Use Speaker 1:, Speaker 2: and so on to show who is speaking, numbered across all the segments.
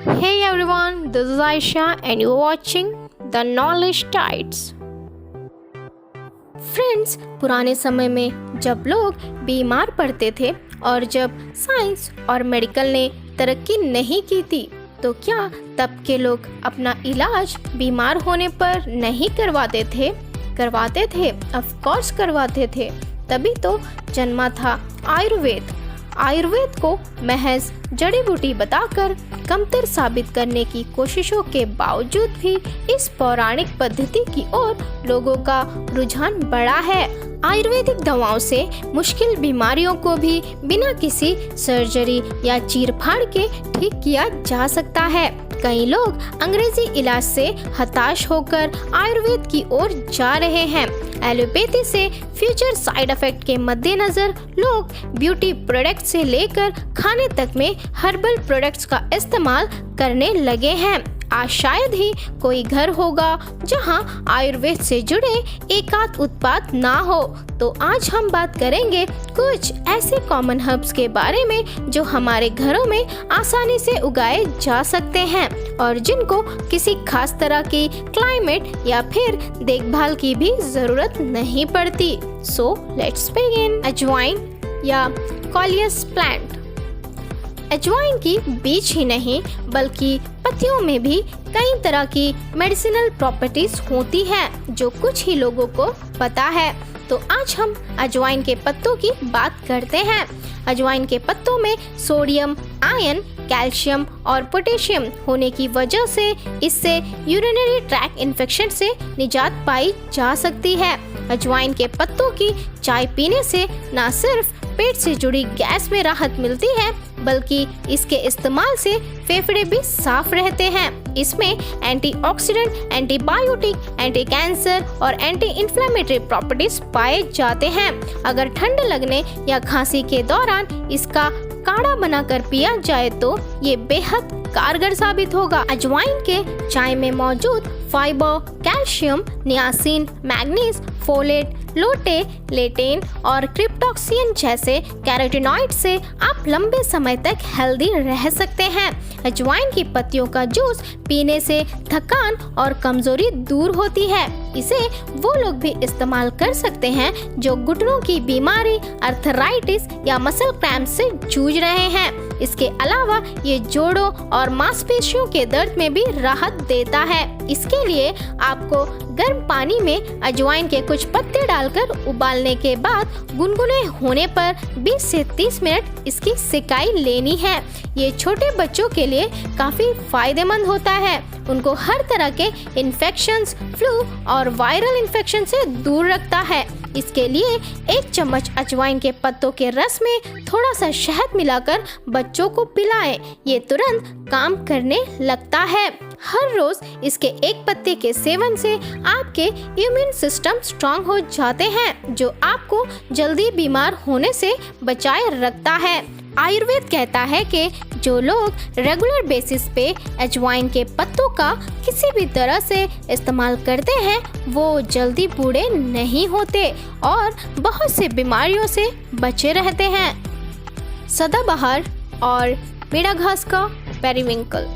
Speaker 1: Hey everyone, this is Aisha and you're watching The Knowledge Tides. Friends, पुराने समय में जब लोग बीमार पड़ते थे और जब साइंस और मेडिकल ने तरक्की नहीं की थी, तो क्या तब के लोग अपना इलाज बीमार होने पर नहीं करवाते थे? ऑफ कोर्स करवाते थे। तभी तो जन्मा था आयुर्वेद। आयुर्वेद को महज जड़ी बूटी बताकर कमतर साबित करने की कोशिशों के बावजूद भी इस पौराणिक पद्धति की ओर लोगों का रुझान बढ़ा है। आयुर्वेदिक दवाओं से मुश्किल बीमारियों को भी बिना किसी सर्जरी या चीरफाड़ के ठीक किया जा सकता है। कई लोग अंग्रेजी इलाज से हताश होकर आयुर्वेद की ओर जा रहे हैं। एलोपैथी से फ्यूचर साइड इफेक्ट के मद्देनजर लोग ब्यूटी प्रोडक्ट से लेकर खाने तक में हर्बल प्रोडक्ट्स का इस्तेमाल करने लगे हैं। आज शायद ही कोई घर होगा जहां आयुर्वेद से जुड़े एकाध उत्पाद ना हो। तो आज हम बात करेंगे कुछ ऐसे कॉमन हर्ब्स के बारे में जो हमारे घरों में आसानी से उगाए जा सकते हैं और जिनको किसी खास तरह की क्लाइमेट या फिर देखभाल की भी जरूरत नहीं पड़ती। So let's begin. अजवाइन या कॉलियस प्लांट। अजवाइन की बीज ही नहीं बल्कि पत्तियों में भी कई तरह की मेडिसिनल प्रॉपर्टीज होती हैं जो कुछ ही लोगों को पता है। तो आज हम अजवाइन के पत्तों की बात करते हैं। अजवाइन के पत्तों में सोडियम, आयरन, कैल्शियम और पोटेशियम होने की वजह से इससे यूरिनरी ट्रैक्ट इन्फेक्शन से निजात पाई जा सकती है। अजवाइन के पत्तों की चाय पीने से न सिर्फ पेट से जुड़ी गैस में राहत मिलती है बल्कि इसके इस्तेमाल से फेफड़े भी साफ रहते हैं। इसमें एंटीऑक्सीडेंट, एंटीबायोटिक, एंटी कैंसर और एंटी इन्फ्लेमेटरी प्रॉपर्टीज पाए जाते हैं। अगर ठंड लगने या खांसी के दौरान इसका काढ़ा बनाकर पिया जाए तो ये बेहद कारगर साबित होगा। अजवाइन के चाय में मौजूद fibre, calcium, niacin, manganese, folate, लोटे, लेटेन और क्रिप्टॉक्सियन जैसे कैरोटीनॉइड से आप लंबे समय तक हेल्दी रह सकते हैं। अजवाइन की पत्तियों का जूस पीने से थकान और कमजोरी दूर होती है। इसे वो लोग भी इस्तेमाल कर सकते हैं जो घुटनों की बीमारी, अर्थराइटिस या मसल क्रैम्प से जूझ रहे हैं। इसके अलावा ये जोड़ों और मांसपेशियों के दर्द में भी राहत देता है। इसके लिए आपको गर्म पानी में अजवाइन के कुछ पत्ते डालकर उबालने के बाद गुनगुने होने पर 20 से 30 मिनट इसकी सिकाई लेनी है। ये छोटे बच्चों के लिए काफी फायदेमंद होता है। उनको हर तरह के इन्फेक्शंस, फ्लू और वायरल इन्फेक्शन से दूर रखता है। इसके लिए 1 चम्मच अजवाइन के पत्तों के रस में थोड़ा सा शहद मिलाकर बच्चों को पिलाएं। ये तुरंत काम करने लगता है। हर रोज इसके 1 पत्ते के सेवन से आपके इम्यून सिस्टम स्ट्रांग हो जाते हैं जो आपको जल्दी बीमार होने से बचाए रखता है। आयुर्वेद कहता है कि जो लोग रेगुलर बेसिस पे अजवाइन के पत्तों का किसी भी तरह से इस्तेमाल करते हैं वो जल्दी बूढ़े नहीं होते और बहुत से बीमारियों से बचे रहते हैं। सदाबहार और मेड़ा घास का पेरिविंकल।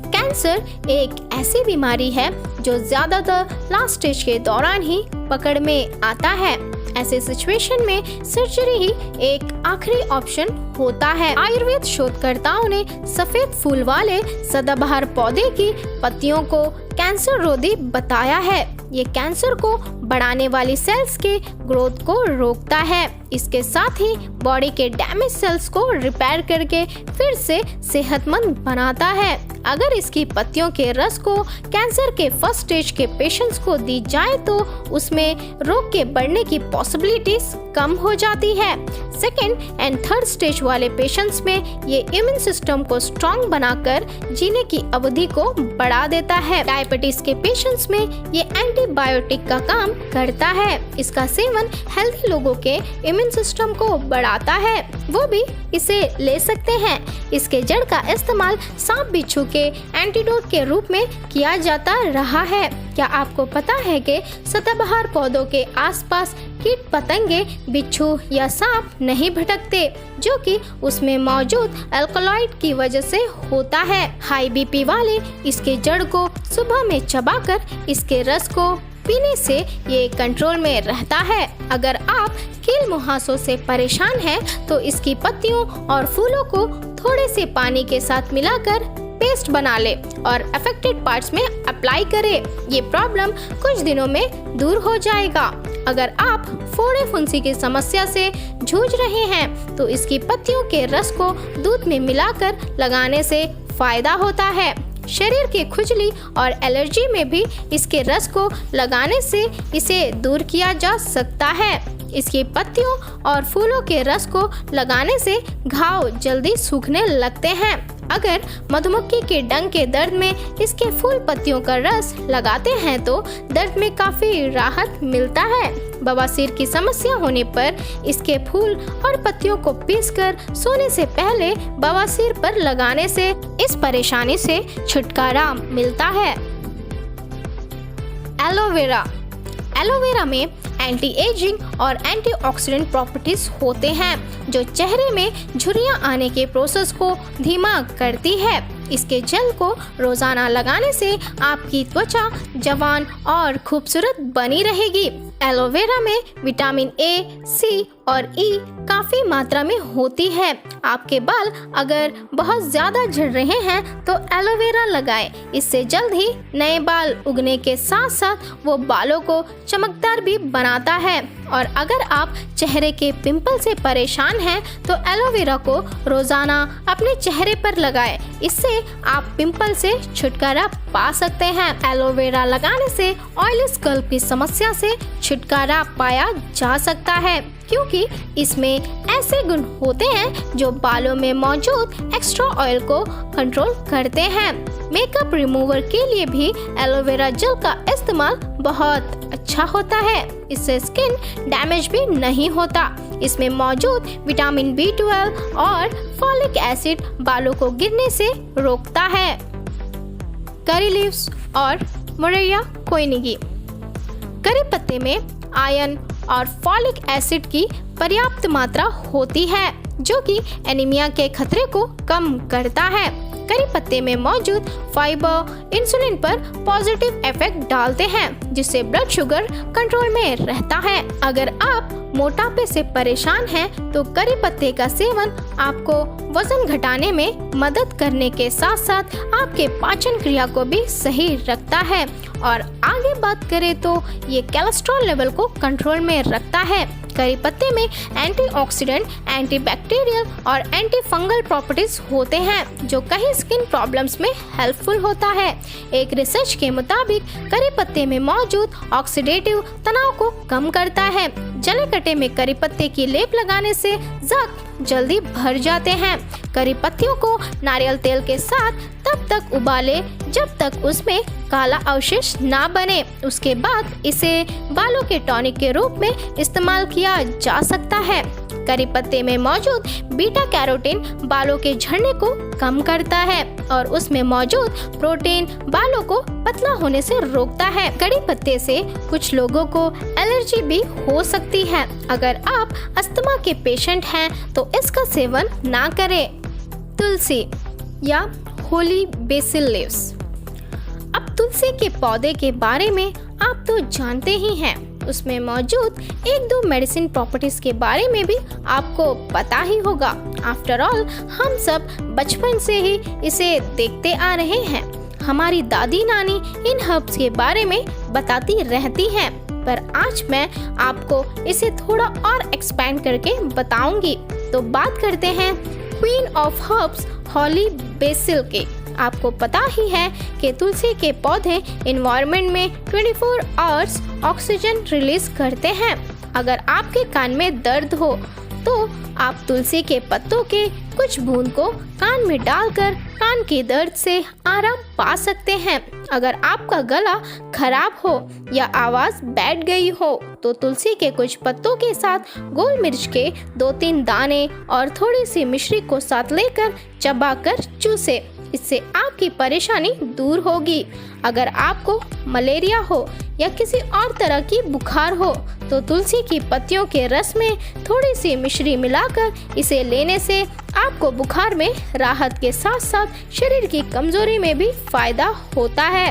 Speaker 1: कैंसर एक ऐसी बीमारी है जो ज्यादातर लास्ट स्टेज के दौरान ही पकड़ में आता है। ऐसे सिचुएशन में सर्जरी ही एक आखिरी ऑप्शन होता है। आयुर्वेद शोधकर्ताओं ने सफेद फूल वाले सदाबहार पौधे की पत्तियों को कैंसर रोधी बताया है। ये कैंसर को बढ़ाने वाली सेल्स के ग्रोथ को रोकता है। इसके साथ ही बॉडी के डैमेज सेल्स को रिपेयर करके फिर से सेहतमंद बनाता है। अगर इसकी पत्तियों के रस को कैंसर के फर्स्ट स्टेज के पेशेंट्स को दी जाए तो उसमें रोग के बढ़ने की पॉसिबिलिटीज कम हो जाती है। सेकेंड एंड थर्ड स्टेज वाले पेशेंट्स में ये इम्यून सिस्टम को स्ट्रांग बनाकर जीने की अवधि को बढ़ा देता है। डायबिटीज के पेशेंट्स में ये एंटीबायोटिक का काम करता है। इसका सेवन हेल्दी लोगों के इम्यून सिस्टम को बढ़ाता है। वो भी इसे ले सकते हैं। इसके जड़ का इस्तेमाल सांप बिच्छू के एंटीडोट के रूप में किया जाता रहा है। क्या आपको पता है कि सदाबहार पौधों के आसपास कीट पतंगे बिच्छू या सांप नहीं भटकते, जो कि उसमें मौजूद अल्कलॉइड की वजह से होता है। हाई बीपी वाले इसके जड़ को सुबह में चबाकर इसके रस को पीने से ये कंट्रोल में रहता है। अगर आप कील मुहासों से परेशान हैं, तो इसकी पत्तियों और फूलों को थोड़े से पानी के साथ मिलाकर पेस्ट बना ले और अफेक्टेड पार्ट्स में अप्लाई करें। ये प्रॉब्लम कुछ दिनों में दूर हो जाएगा। अगर आप फोड़े फुंसी की समस्या से जूझ रहे हैं, तो इसकी पत्तियों के रस को दूध में मिलाकर लगाने से फायदा होता है। शरीर की खुजली और एलर्जी में भी इसके रस को लगाने से इसे दूर किया जा सकता है। इसकी पत्तियों और फूलों के रस को लगाने से घाव जल्दी सूखने लगते हैं। अगर मधुमक्खी के डंक के दर्द में इसके फूल पत्तियों का रस लगाते हैं, तो दर्द में काफी राहत मिलता है। बवासीर की समस्या होने पर इसके फूल और पत्तियों को पीसकर सोने से पहले बवासीर पर लगाने से इस परेशानी से छुटकारा मिलता है। एलोवेरा। एलोवेरा में एंटी एजिंग और एंटीऑक्सीडेंट प्रॉपर्टीज होते हैं, जो चेहरे में झुर्रियां आने के प्रोसेस को धीमा करती है। इसके जेल को रोजाना लगाने से आपकी त्वचा जवान और खूबसूरत बनी रहेगी। एलोवेरा में विटामिन ए, सी और ई काफी मात्रा में होती है। आपके बाल अगर बहुत ज्यादा झड़ रहे हैं, तो एलोवेरा लगाएं। इससे जल्द ही नए बाल उगने के साथ साथ वो बालों को चमकदार भी बनाता है। और अगर आप चेहरे के पिंपल से परेशान हैं, तो एलोवेरा को रोजाना अपने चेहरे पर लगाएं। इससे आप पिंपल से छुटकारा पा सकते हैं। एलोवेरा लगाने से ऑयली स्कल्प की समस्या से छुटकारा पाया जा सकता है, क्योंकि इसमें ऐसे गुण होते हैं जो बालों में मौजूद एक्स्ट्रा ऑयल को कंट्रोल करते हैं। मेकअप रिमूवर के लिए भी एलोवेरा जेल का इस्तेमाल बहुत अच्छा होता है। इससे स्किन डैमेज भी नहीं होता। इसमें मौजूद विटामिन B12 और फॉलिक एसिड बालों को गिरने से रोकता है। करी लीव्स और मोरिंगा कोइनिगी। करी पत्ते में आयरन और फॉलिक एसिड की पर्याप्त मात्रा होती है, जो कि एनीमिया के खतरे को कम करता है। करी पत्ते में मौजूद फाइबर इंसुलिन पर पॉजिटिव इफेक्ट डालते हैं, जिससे ब्लड शुगर कंट्रोल में रहता है। अगर आप मोटापे से परेशान हैं, तो करी पत्ते का सेवन आपको वजन घटाने में मदद करने के साथ साथ आपके पाचन क्रिया को भी सही रखता है। और आगे बात करें तो ये कोलेस्ट्रॉल लेवल को कंट्रोल में रखता है। करी पत्ते में एंटीऑक्सीडेंट, एंटीबैक्टीरियल और एंटी फंगल प्रॉपर्टीज होते हैं, जो कई स्किन प्रॉब्लम्स में हेल्पफुल होता है। एक रिसर्च के मुताबिक करी पत्ते में मौजूद ऑक्सीडेटिव तनाव को कम करता है। जले कटे में करी पत्ते की लेप लगाने से जख्म जल्दी भर जाते हैं। करी पत्तियों को नारियल तेल के साथ तब तक उबाले जब तक उसमें काला अवशेष ना बने। उसके बाद इसे बालों के टॉनिक के रूप में इस्तेमाल किया जा सकता है। करी पत्ते में मौजूद बीटा कैरोटीन बालों के झड़ने को कम करता है और उसमें मौजूद प्रोटीन बालों को पतला होने से रोकता है। करी पत्ते से कुछ लोगों को एलर्जी भी हो सकती है। अगर आप अस्थमा के पेशेंट हैं, तो इसका सेवन ना करें। तुलसी या होली बेसिल लीव्स। अब तुलसी के पौधे के बारे में आप तो जानते ही हैं। उसमें मौजूद 1-2 मेडिसिन प्रॉपर्टीज के बारे में भी आपको पता ही होगा। आफ्टर ऑल हम सब बचपन से ही इसे देखते आ रहे हैं। हमारी दादी नानी इन हर्ब्स के बारे में बताती रहती हैं, पर आज मैं आपको इसे थोड़ा और एक्सपेंड करके बताऊंगी। तो बात करते हैं queen of herbs holy basil के। आपको पता ही है कि तुलसी के पौधे एनवायरनमेंट में 24 आवर्स ऑक्सीजन रिलीज करते हैं। अगर आपके कान में दर्द हो, तो आप तुलसी के पत्तों के कुछ बूंद को कान में डालकर कान के दर्द से आराम पा सकते हैं। अगर आपका गला खराब हो या आवाज़ बैठ गई हो तो तुलसी के कुछ पत्तों के साथ गोल मिर्च के 2-3 दाने और थोड़ी सी मिश्री को साथ लेकर चबाकर चूसे। इससे आपकी परेशानी दूर होगी। अगर आपको मलेरिया हो या किसी और तरह की बुखार हो तो तुलसी की पत्तियों के रस में थोड़ी सी मिश्री मिलाकर इसे लेने से आपको बुखार में राहत के साथ साथ शरीर की कमजोरी में भी फायदा होता है।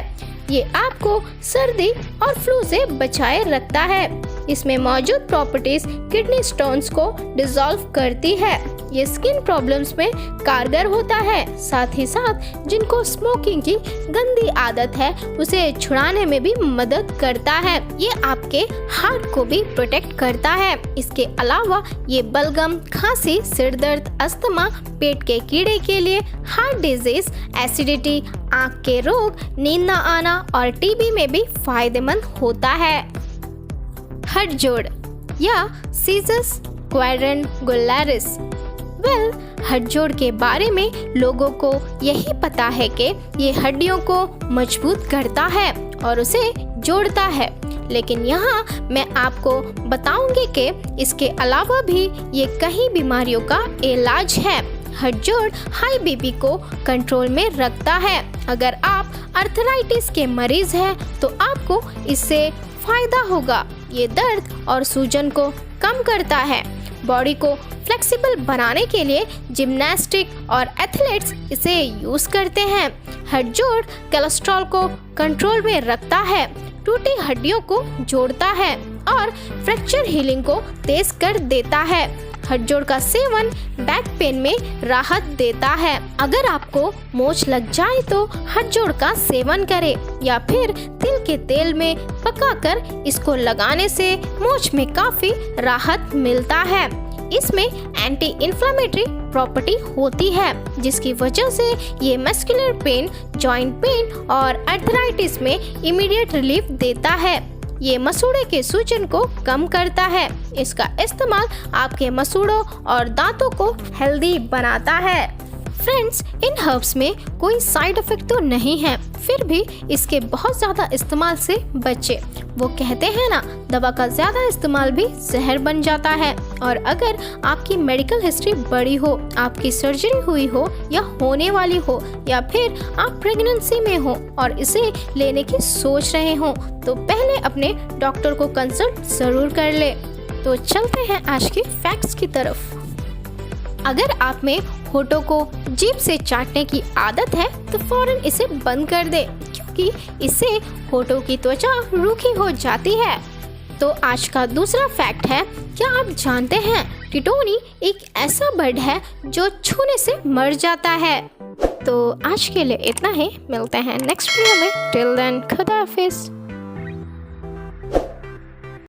Speaker 1: ये आपको सर्दी और फ्लू से बचाए रखता है। इसमें मौजूद प्रॉपर्टीज किडनी स्टोन्स को डिसॉल्व करती है। ये स्किन प्रॉब्लम्स में कारगर होता है। साथ ही साथ जिनको स्मोकिंग की गंदी आदत है उसे छुड़ाने में भी मदद करता है। ये आपके हार्ट को भी प्रोटेक्ट करता है। इसके अलावा ये बलगम, खांसी, सिर दर्द, अस्थमा, पेट के कीड़े के लिए, हार्ट डिजीज, एसिडिटी, आँख के रोग, नींद न आना और टीबी में भी फायदेमंद होता है। हथजोड़ या सीजस क्वाड्रेंगुलारिस। हथजोड़ के बारे में लोगों को यही पता है कि ये हड्डियों को मजबूत करता है और उसे जोड़ता है, लेकिन यहाँ मैं आपको बताऊंगी कि इसके अलावा भी ये कई बीमारियों का इलाज है। हथजोड़ हाई बीपी को कंट्रोल में रखता है। अगर आप आर्थराइटिस के मरीज हैं तो आपको इससे फायदा होगा। ये दर्द और सूजन को कम करता है। बॉडी को फ्लेक्सिबल बनाने के लिए जिम्नास्टिक और एथलीट्स इसे यूज करते हैं। हथजोड़ कोलेस्ट्रॉल को कंट्रोल में रखता है, टूटी हड्डियों को जोड़ता है और फ्रैक्चर हीलिंग को तेज कर देता है। हथजोड़ का सेवन बैक पेन में राहत देता है। अगर आपको मोच लग जाए तो हथजोड़ का सेवन करें या फिर तिल के तेल में पकाकर इसको लगाने से मोच में काफी राहत मिलता है। इसमें एंटी इन्फ्लेमेटरी प्रॉपर्टी होती है जिसकी वजह से ये मस्कुलर पेन, जॉइंट पेन और आर्थराइटिस में इमीडिएट रिलीफ देता है। ये मसूड़े के सूजन को कम करता है। इसका इस्तेमाल आपके मसूड़ों और दांतों को हेल्दी बनाता है। फ्रेंड्स, इन हर्ब्स में कोई साइड इफेक्ट तो नहीं है, फिर भी इसके बहुत ज़्यादा इस्तेमाल से बचें। वो कहते हैं ना, दवा का ज़्यादा इस्तेमाल भी जहर बन जाता है। और अगर आपकी मेडिकल हिस्ट्री बड़ी हो, आपकी सर्जरी हुई हो या होने वाली हो, या फिर आप प्रेगनेंसी में हो और इसे लेने की सोच रहे हो, तो पहले अपने डॉक्टर को कंसल्ट ज़रूर कर ले। तो चलते हैं आज के फैक्ट्स की तरफ। अगर आप में होठों को जीभ से चाटने की आदत है तो फौरन इसे बंद कर दे, क्योंकि इससे होठों की त्वचा रूखी हो जाती है। तो आज का दूसरा फैक्ट है, क्या आप जानते हैं टिटोनी एक ऐसा बर्ड है जो छूने से मर जाता है। तो आज के लिए इतना ही, मिलते हैं नेक्स्ट वीडियो में। टिल देन, खुदा हाफिज।